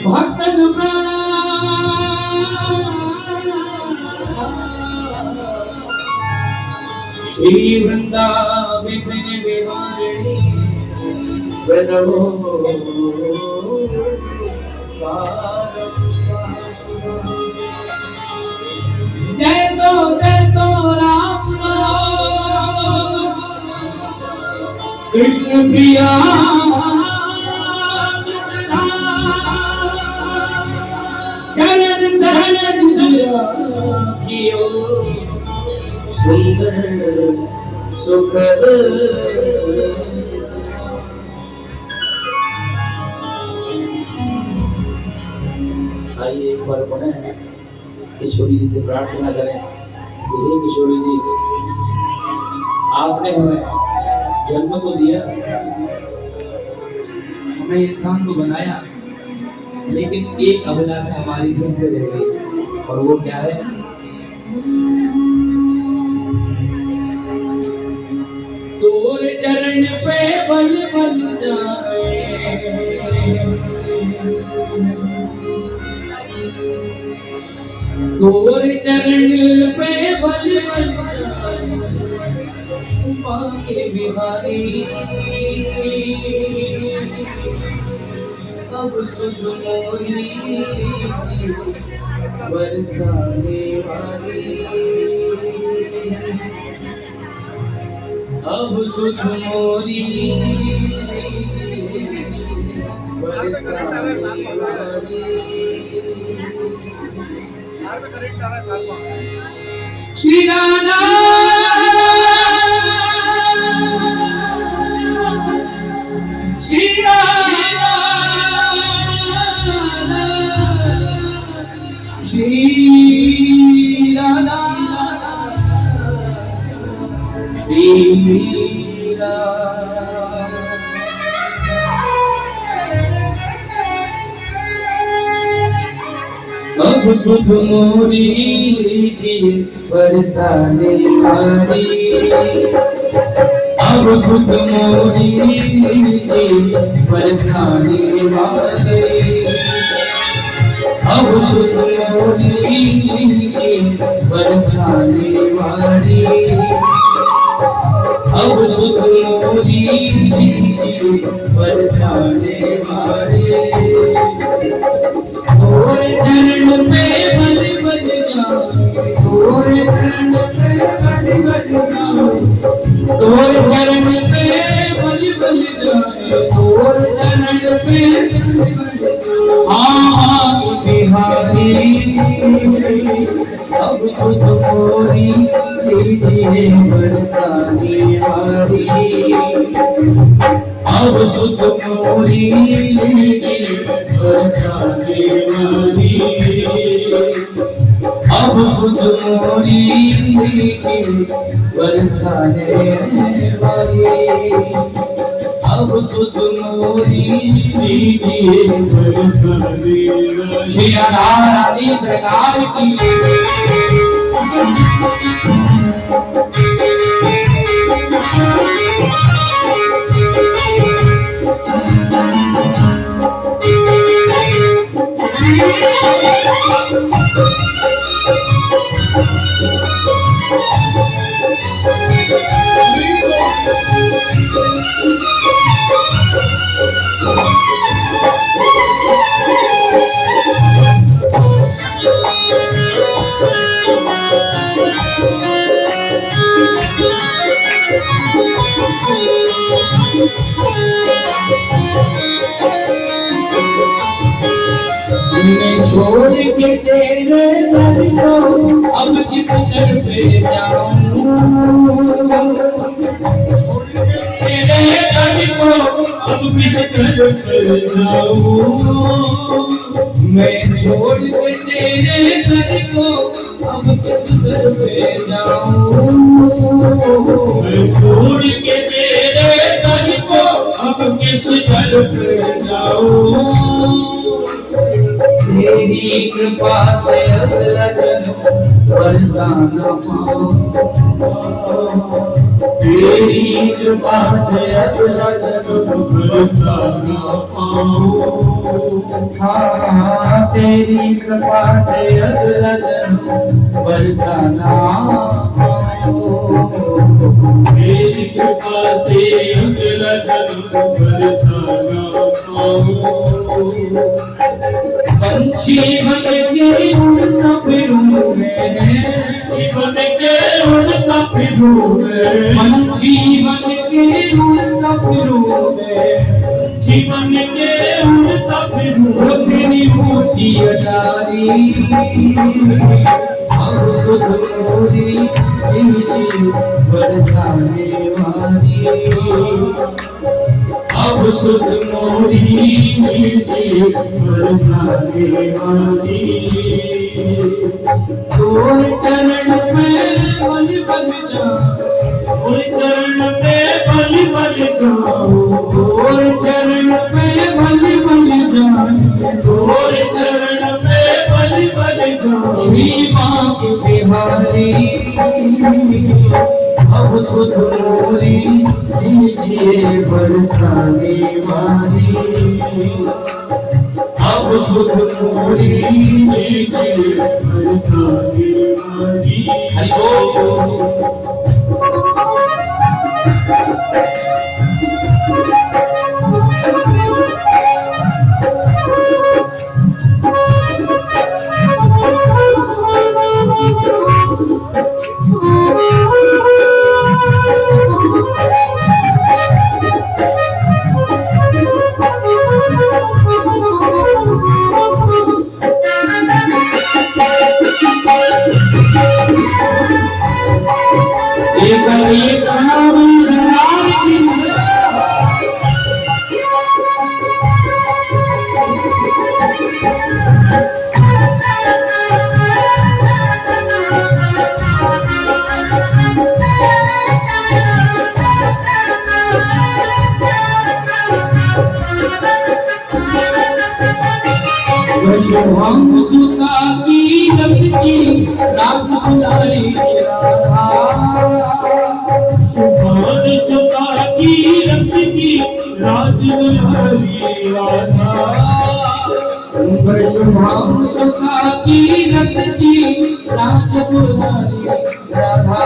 भक्तन प्राण श्री वृंदावन विहारिणी प्रणवो जय सो राम कृष्ण प्रिया चरण शरण जिया कियो सुंदर सुखद। आइए एक बार पढ़े किशोरी जी से प्रार्थना करें। हे किशोरी जी, आपने हमें जन्म तो दिया, हमें इंसान को बनाया, लेकिन एक अभिलाषा हमारी फिर से रह गई, और वो क्या है? तोरे चरण पे बल बल जाए, तोरे चरण पे बल बल जाए, के बिहारी अब सुध मोरी बरसाने वाली, अब सुध मोरी बरसाने वाली। श्री राधा श्री राधा श्री राधा श्री राधा। अब सुध मोरी जी बरसाने वाली, अब सुध मोरी जी बरसाने वाली, अब सुध मोरी जी बरसाने वाली, अब सुध मोरी जी बरसाने वाली। तोरे चरण पे बल बल जाए, तोरे चरण पे बल बल जाए, तोरे चरण पे बल बल जाए, तोरे चरण पे हाँ बिहारी अब सुध मोरी लीजिए बरसाने वाली, अब सुध मोरी लीजिए बरसाने वाली, अब सुध मोरी लीजिए बरसाने वाली, अब सुध मोरी लीजिए बरसाने वाली। श्री राधा रानी दरबार की मैं छोड़ के तेरे दर को अब किस दर पे जाऊं, तेरे दर को अब किस दर पे जाऊं, मैं छोड़ के तेरे दर को अब किस दर पे जाऊं, मैं छोड़ के तेरे दर को अब किस दर पे जाऊं। तेरी कृपा से अगला जन्म बरसाना पाऊं, तेरी कृपा से अगला जन्म बरसाना पाऊं। हाँ तेरी कृपा से अगला जन्म बरसाना पाऊं। तेरी कृपा से अगला जन्म बरसाना पाऊं। पंछी बन के उड़ता फिरूं मैं, जीवन के उड़ता फिरूं मैं, पंछी बन के उड़ता फिरूं मैं, जीवन के उड़ता फिरूं तेरी ऊंची अटारी अब सुध मोरी बरसाने वाली अब सुध मोरी बरसाने वाली तोर चरण पे बल बल जाऊं तोर चरण पे बल बल जाऊं तोर चरण पे बल बल जाऊं तोर चरण पे बल बल जाऊं श्री बांक बिहारी अब सुध मोरी दीजिए बरसाने वाली अब सुध मोरी दीजिए बरसाने वाली। हरि बोल। शुभम सुता की लगती रात बुलाई राधा शुभम सुता की लगती रात बुलाई राधा शुभम सुता की लगती रात बुलाई राधा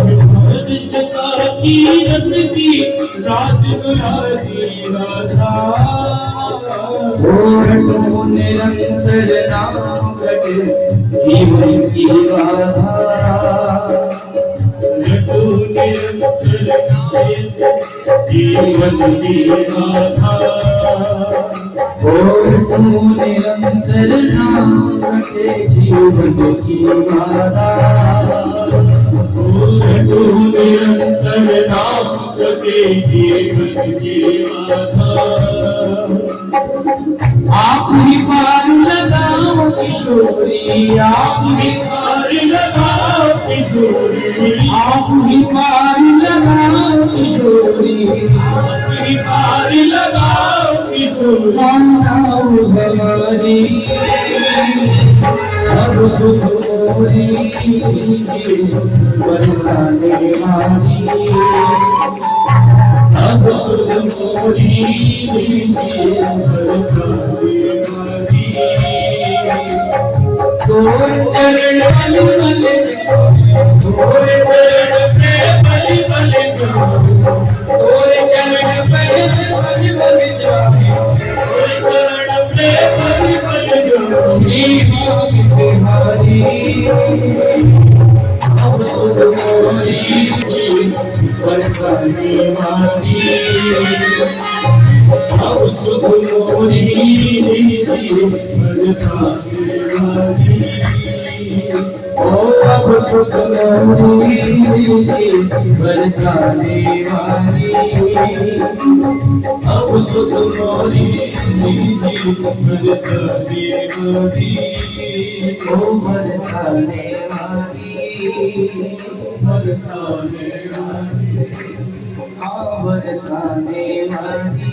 शुभम सुता की लगती रात बुलाई राधा निरंतर नाम कटे जीवन की बाधा जीवन की बाधा और तू निरंतर नाम कटे जीवन की बाधा और तू निरंतर नाम कटे जीवन की बाधा। आप ही पार लगाओ किशोरी आप ही पार लगाओ किशोरी आप ही पार लगाओ किशोरी आप ही पार लगाओ किशोरी हमारी अब सुध मोरी बरसाने वाली अब सुध मोरी बरसाने वाली तोर चरण बल बल तोर चरण पे बल बल तोर चरण पे बल बल तोर चरण पे बल बल श्री बिहारी अब सुध मोरी बरसाने वाली अब सुध मोरी बरसाने वाली अब सुध मोरी बरसाने वाली अब सुध मोरी बरसाने वाली ओ बरसाने वाली बरसाने वाली बरसाने वाली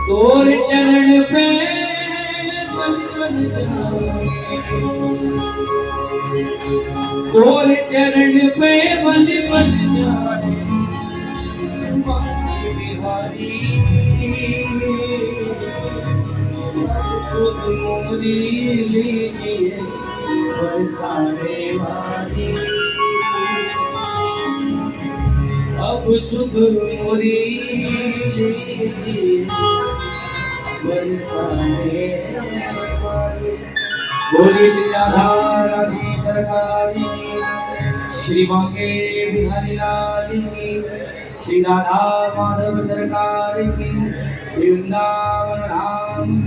तोर चरण पे बल बल जाऊं गोर चरण पे बल बल जाए बिहारी सुध मोरी लीजिए बरसाने वाली अब सुध मोरी लीजिए बरसाने वाली। बोली श्री राधा रानी सरकार की, श्री बांके बिहारी लाल की, श्री राधा माधव सरकार की, श्री वृंदावन राम